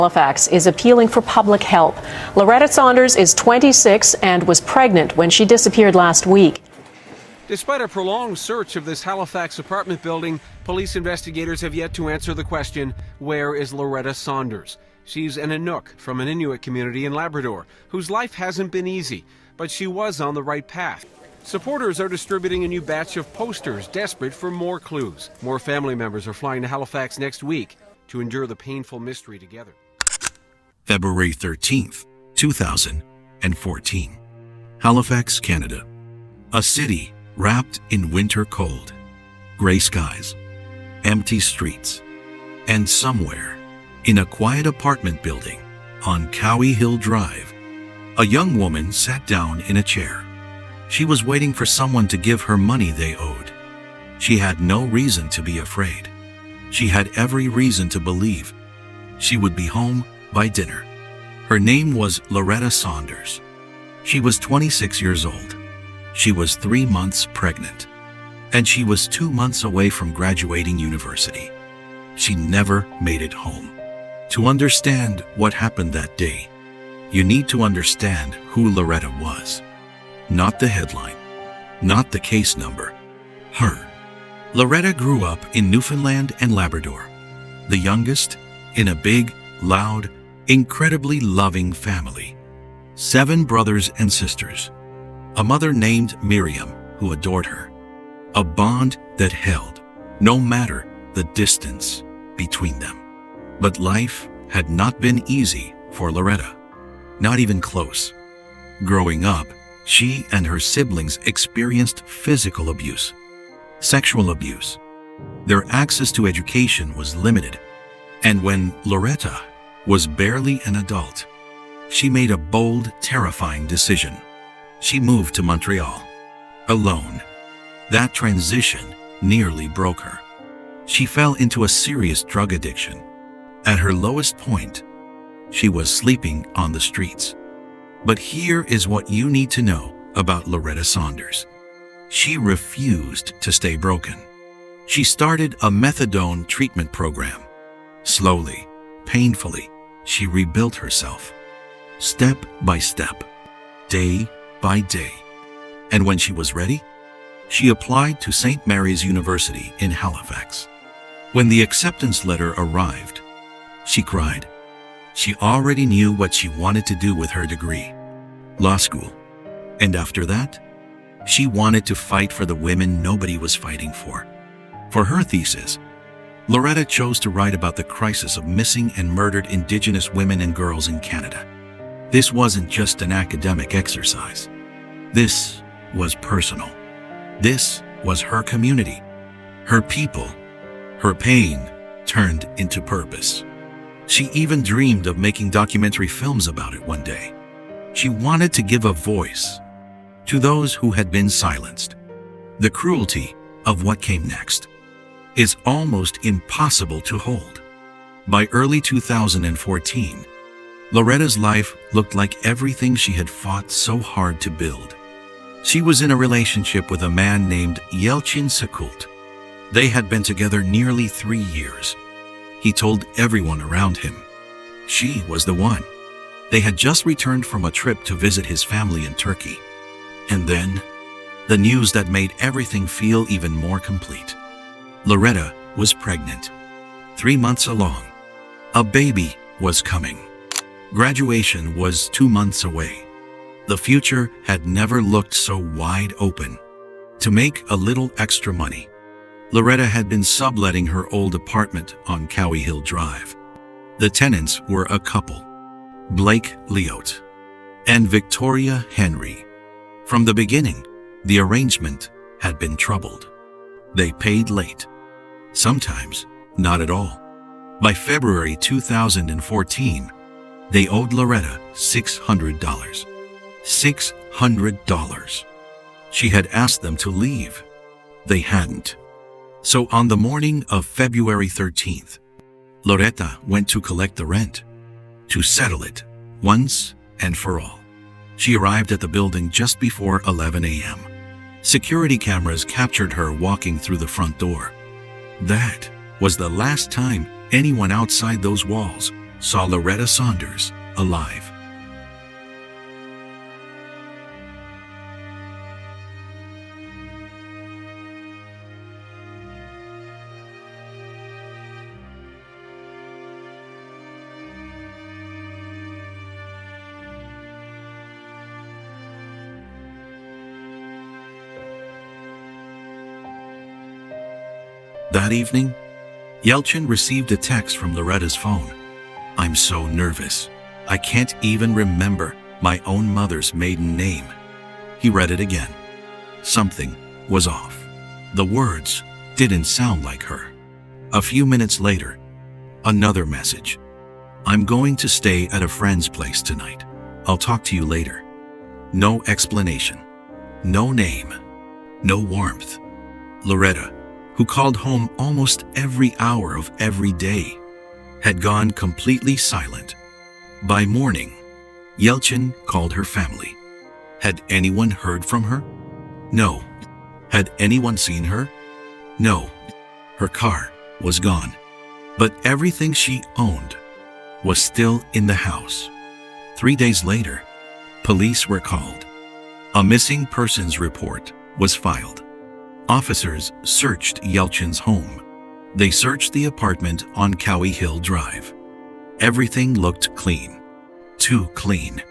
Halifax is appealing for public help. Loretta Saunders is 26 and was pregnant when she disappeared last week. Despite a prolonged search of this Halifax apartment building, police investigators have yet to answer the question, where is Loretta Saunders? She's an Inuit from an Inuit community in Labrador, whose life hasn't been easy, but she was on the right path. Supporters are distributing a new batch of posters, desperate for more clues. More family members are flying to Halifax next week to endure the painful mystery together. February 13th, 2014. Halifax, Canada. A city wrapped in winter cold. Gray skies, empty streets, and somewhere in a quiet apartment building on Cowie Hill Drive, a young woman sat down in a chair. She was waiting for someone to give her money they owed. She had no reason to be afraid. She had every reason to believe she would be home by dinner. Her name was Loretta Saunders. She was 26 years old. She was 3 months pregnant, and she was 2 months away from graduating university. She never made it home. To understand what happened that day, you need to understand who Loretta was. Not the headline, not the case number, her. Loretta grew up in Newfoundland and Labrador, the youngest in a big, loud, incredibly loving family. 7 brothers and sisters. A mother named Miriam who adored her. A bond that held, no matter the distance between them. But life had not been easy for Loretta. Not even close. Growing up, she and her siblings experienced physical abuse, sexual abuse. Their access to education was limited. And when Loretta was barely an adult, she made a bold, terrifying decision. She moved to Montreal, alone. That transition nearly broke her. She fell into a serious drug addiction. At her lowest point, she was sleeping on the streets. But here is what you need to know about Loretta Saunders. She refused to stay broken. She started a methadone treatment program. Slowly, painfully, she rebuilt herself. Step by step, day by day. And when she was ready, she applied to St. Mary's University in Halifax. When the acceptance letter arrived, she cried. She already knew what she wanted to do with her degree, law school. And after that, she wanted to fight for the women nobody was fighting for. For her thesis, Loretta chose to write about the crisis of missing and murdered Indigenous women and girls in Canada. This wasn't just an academic exercise. This was personal. This was her community, her people. Her pain turned into purpose. She even dreamed of making documentary films about it one day. She wanted to give a voice to those who had been silenced. The cruelty of what came next is almost impossible to hold. By early 2014, Loretta's life looked like everything she had fought so hard to build. She was in a relationship with a man named Yelchin Sakult. They had been together nearly 3 years. He told everyone around him she was the one. They had just returned from a trip to visit his family in Turkey. And then, the news that made everything feel even more complete. Loretta was pregnant. 3 months along. A baby was coming. Graduation was 2 months away. The future had never looked so wide open. To make a little extra money, Loretta had been subletting her old apartment on Cowie Hill Drive. The tenants were a couple, Blake Leote and Victoria Henry. From the beginning, the arrangement had been troubled. They paid late, sometimes not at all. By February 2014, they owed Loretta $600. $600. She had asked them to leave. They hadn't. So on the morning of February 13th, Loretta went to collect the rent, to settle it once and for all. She arrived at the building just before 11 a.m. Security cameras captured her walking through the front door. That was the last time anyone outside those walls saw Loretta Saunders alive. That evening, Yelchin received a text from Loretta's phone. "I'm so nervous. I can't even remember my own mother's maiden name." He read it again. Something was off. The words didn't sound like her. A few minutes later, another message. "I'm going to stay at a friend's place tonight. I'll talk to you later." No explanation. No name. No warmth. Loretta, who called home almost every hour of every day, had gone completely silent. By morning, Yelchin called her family. Had anyone heard from her? No. Had anyone seen her? No. Her car was gone, but everything she owned was still in the house. 3 days later, police were called. A missing persons report was filed. Officers searched Yelchin's home. They searched the apartment on Cowie Hill Drive. Everything looked clean. Too clean.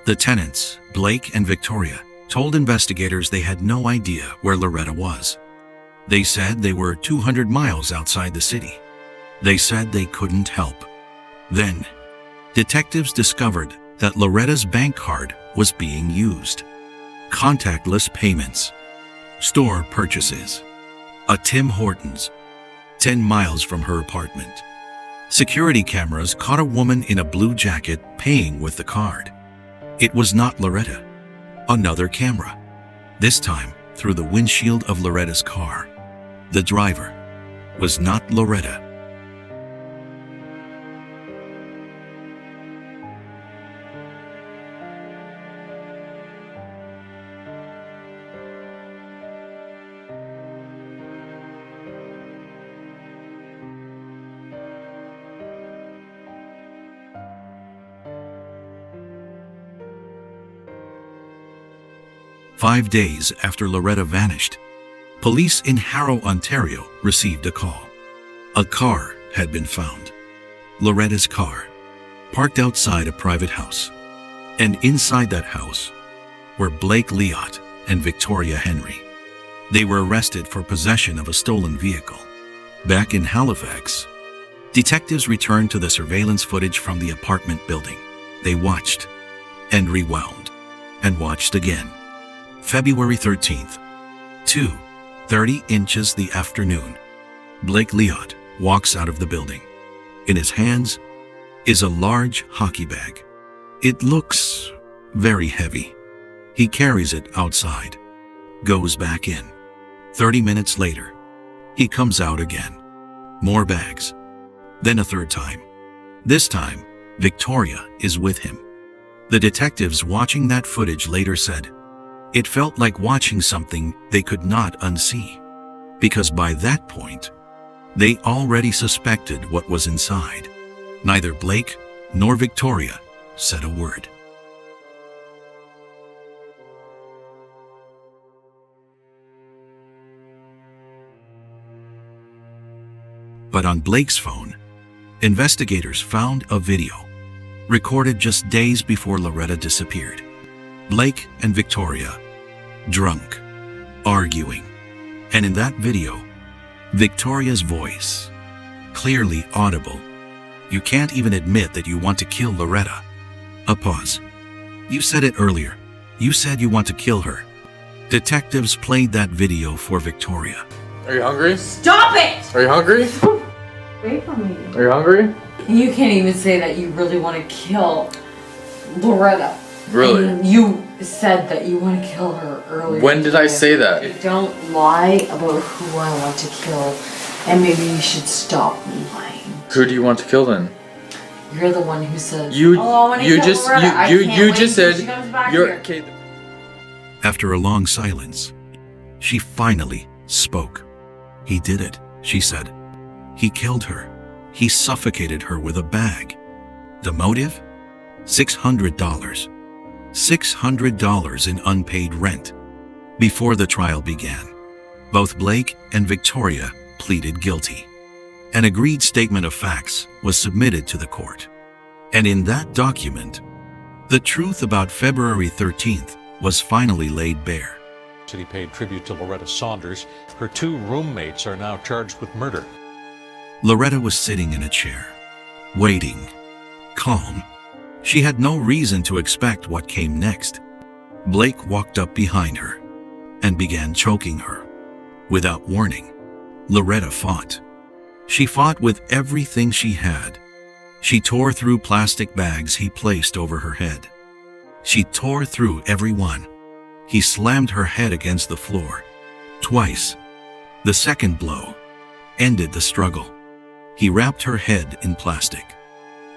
The tenants, Blake and Victoria, told investigators they had no idea where Loretta was. They said they were 200 miles outside the city. They said they couldn't help. Then, detectives discovered that Loretta's bank card was being used. Contactless payments. Store purchases. A Tim Hortons, 10 miles from her apartment. Security cameras caught a woman in a blue jacket paying with the card. It was not Loretta. Another camera. This time through the windshield of Loretta's car. The driver was not Loretta. Five days after Loretta vanished, police in Harrow, Ontario received a call. A car had been found. Loretta's car, parked outside a private house. And inside that house were Blake Liot and Victoria Henry. They were arrested for possession of a stolen vehicle. Back in Halifax, detectives returned to the surveillance footage from the apartment building. They watched and rewound and watched again. February 13th, 2:30 inches the afternoon. Blake Liot walks out of the building. In his hands is a large hockey bag. It looks very heavy. He carries it outside, goes back in. 30 minutes later, he comes out again. More bags. Then a third time. This time, Victoria is with him. The detectives watching that footage later said, it felt like watching something they could not unsee, because by that point, they already suspected what was inside. Neither Blake nor Victoria said a word. But on Blake's phone, investigators found a video recorded just days before Loretta disappeared. Blake and Victoria, drunk, arguing. And in that video, Victoria's voice, clearly audible. You can't even admit that you want to kill Loretta. A pause. You said it earlier. You said you want to kill her. Detectives played that video for Victoria. Are you hungry? Stop it! Are you hungry? Wait for me. Are you hungry? You can't even say that you really want to kill Loretta. Really? And you said that you want to kill her earlier. When did I say that? Don't lie about who I want to kill, and maybe you should stop lying. Who do you want to kill then? You're the one who says, You "Oh, I want to you kill just Loretta. I you can't you wait just till said she comes back you're here." okay. After a long silence, she finally spoke. He did it, she said. He killed her. He suffocated her with a bag. The motive? $600. $600 in unpaid rent. Before the trial began, both Blake and Victoria pleaded guilty. An agreed statement of facts was submitted to the court. And in that document, the truth about February 13th was finally laid bare. City paid tribute to Loretta Saunders. Her 2 roommates are now charged with murder. Loretta was sitting in a chair, waiting, calm. She had no reason to expect what came next. Blake walked up behind her and began choking her. Without warning, Loretta fought. She fought with everything she had. She tore through plastic bags he placed over her head. She tore through every one. He slammed her head against the floor. Twice. The second blow ended the struggle. He wrapped her head in plastic.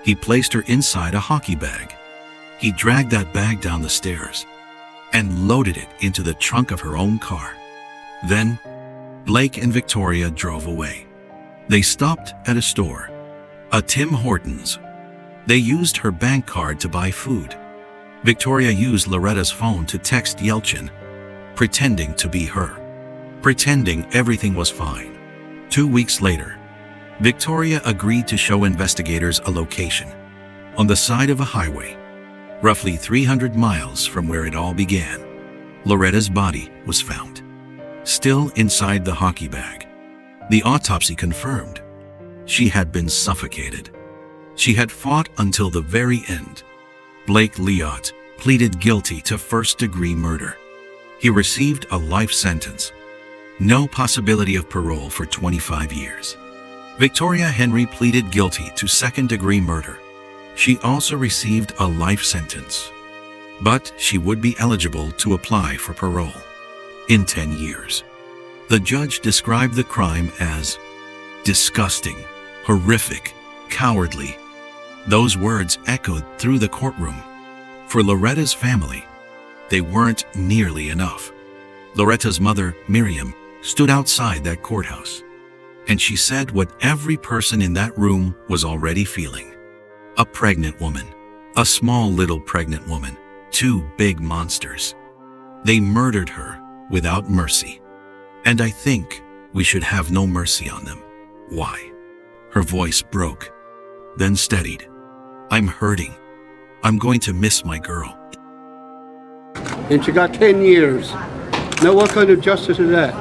He placed her inside a hockey bag. He dragged that bag down the stairs and loaded it into the trunk of her own car. Then, Blake and Victoria drove away. They stopped at a store, a Tim Hortons. They used her bank card to buy food. Victoria used Loretta's phone to text Yelchin, pretending to be her, pretending everything was fine. 2 weeks later, Victoria agreed to show investigators a location on the side of a highway, roughly 300 miles from where it all began. Loretta's body was found, still inside the hockey bag. The autopsy confirmed she had been suffocated. She had fought until the very end. Blake Liot pleaded guilty to first-degree murder. He received a life sentence, no possibility of parole for 25 years. Victoria Henry pleaded guilty to second-degree murder. She also received a life sentence, but she would be eligible to apply for parole in 10 years. The judge described the crime as disgusting, horrific, cowardly. Those words echoed through the courtroom. For Loretta's family, they weren't nearly enough. Loretta's mother, Miriam, stood outside that courthouse, and she said what every person in that room was already feeling. A pregnant woman, a small little pregnant woman, 2 big monsters. They murdered her without mercy. And I think we should have no mercy on them. Why? Her voice broke, then steadied. I'm hurting. I'm going to miss my girl. And she got 10 years. Now what kind of justice is that?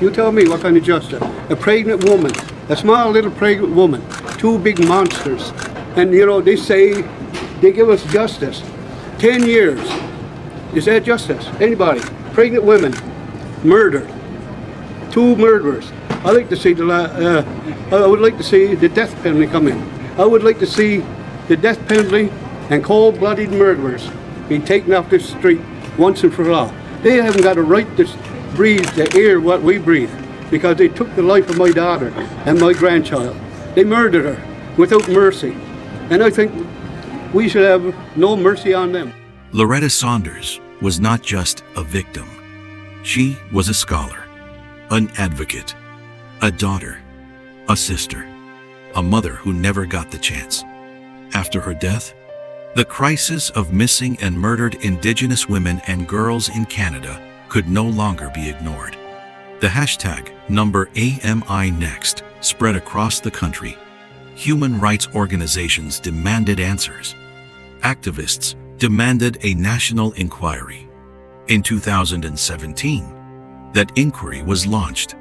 You tell me what kind of justice. A pregnant woman, a small little pregnant woman, 2 big monsters. And you know, they say they give us justice. 10 years. Is that justice? Anybody? Pregnant women, murdered. 2 murderers. I would like to see the death penalty come in. I would like to see the death penalty and cold-blooded murderers be taken off the street once and for all. They haven't got a right to breathe the air what we breathe because they took the life of my daughter and my grandchild. They murdered her without mercy. And I think we should have no mercy on them. Loretta Saunders was not just a victim. She was a scholar, an advocate, a daughter, a sister, a mother who never got the chance. After her death, the crisis of missing and murdered Indigenous women and girls in Canada could no longer be ignored. The hashtag #AMINext spread across the country. Human rights organizations demanded answers. Activists demanded a national inquiry. In 2017, that inquiry was launched.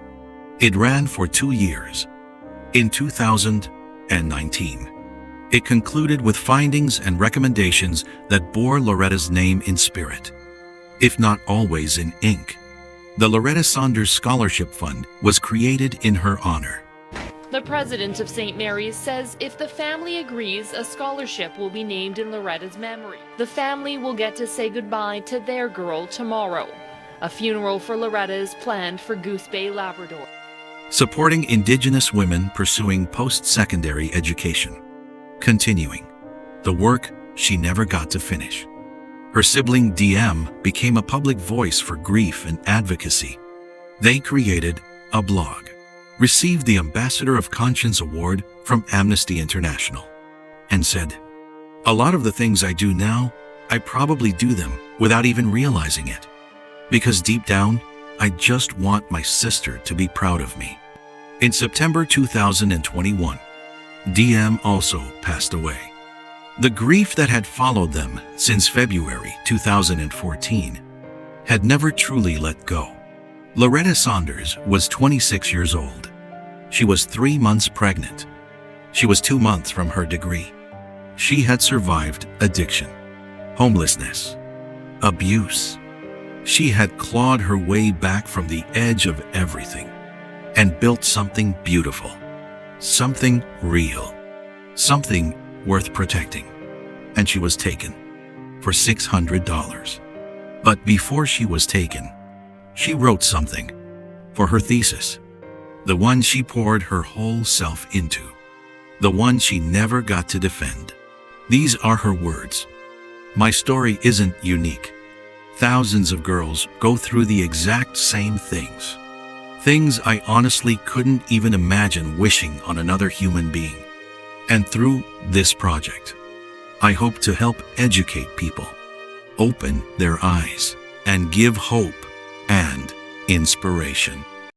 It ran for 2 years. In 2019, it concluded with findings and recommendations that bore Loretta's name in spirit, if not always in ink. The Loretta Saunders Scholarship Fund was created in her honor. The president of St. Mary's says if the family agrees, a scholarship will be named in Loretta's memory. The family will get to say goodbye to their girl tomorrow. A funeral for Loretta is planned for Goose Bay, Labrador. Supporting Indigenous women pursuing post-secondary education. Continuing the work she never got to finish. Her sibling DM became a public voice for grief and advocacy. They created a blog, received the Ambassador of Conscience Award from Amnesty International, and said, A lot of the things I do now, I probably do them without even realizing it. Because deep down, I just want my sister to be proud of me. In September 2021, DM also passed away. The grief that had followed them since February 2014 had never truly let go. Loretta Saunders was 26 years old. She was 3 months pregnant. She was 2 months from her degree. She had survived addiction, homelessness, abuse. She had clawed her way back from the edge of everything and built something beautiful, something real, something worth protecting. And she was taken for $600. But before she was taken, she wrote something for her thesis, the one she poured her whole self into, the one she never got to defend. These are her words. My story isn't unique. Thousands of girls go through the exact same things. Things I honestly couldn't even imagine wishing on another human being. And through this project, I hope to help educate people, open their eyes, and give hope and inspiration.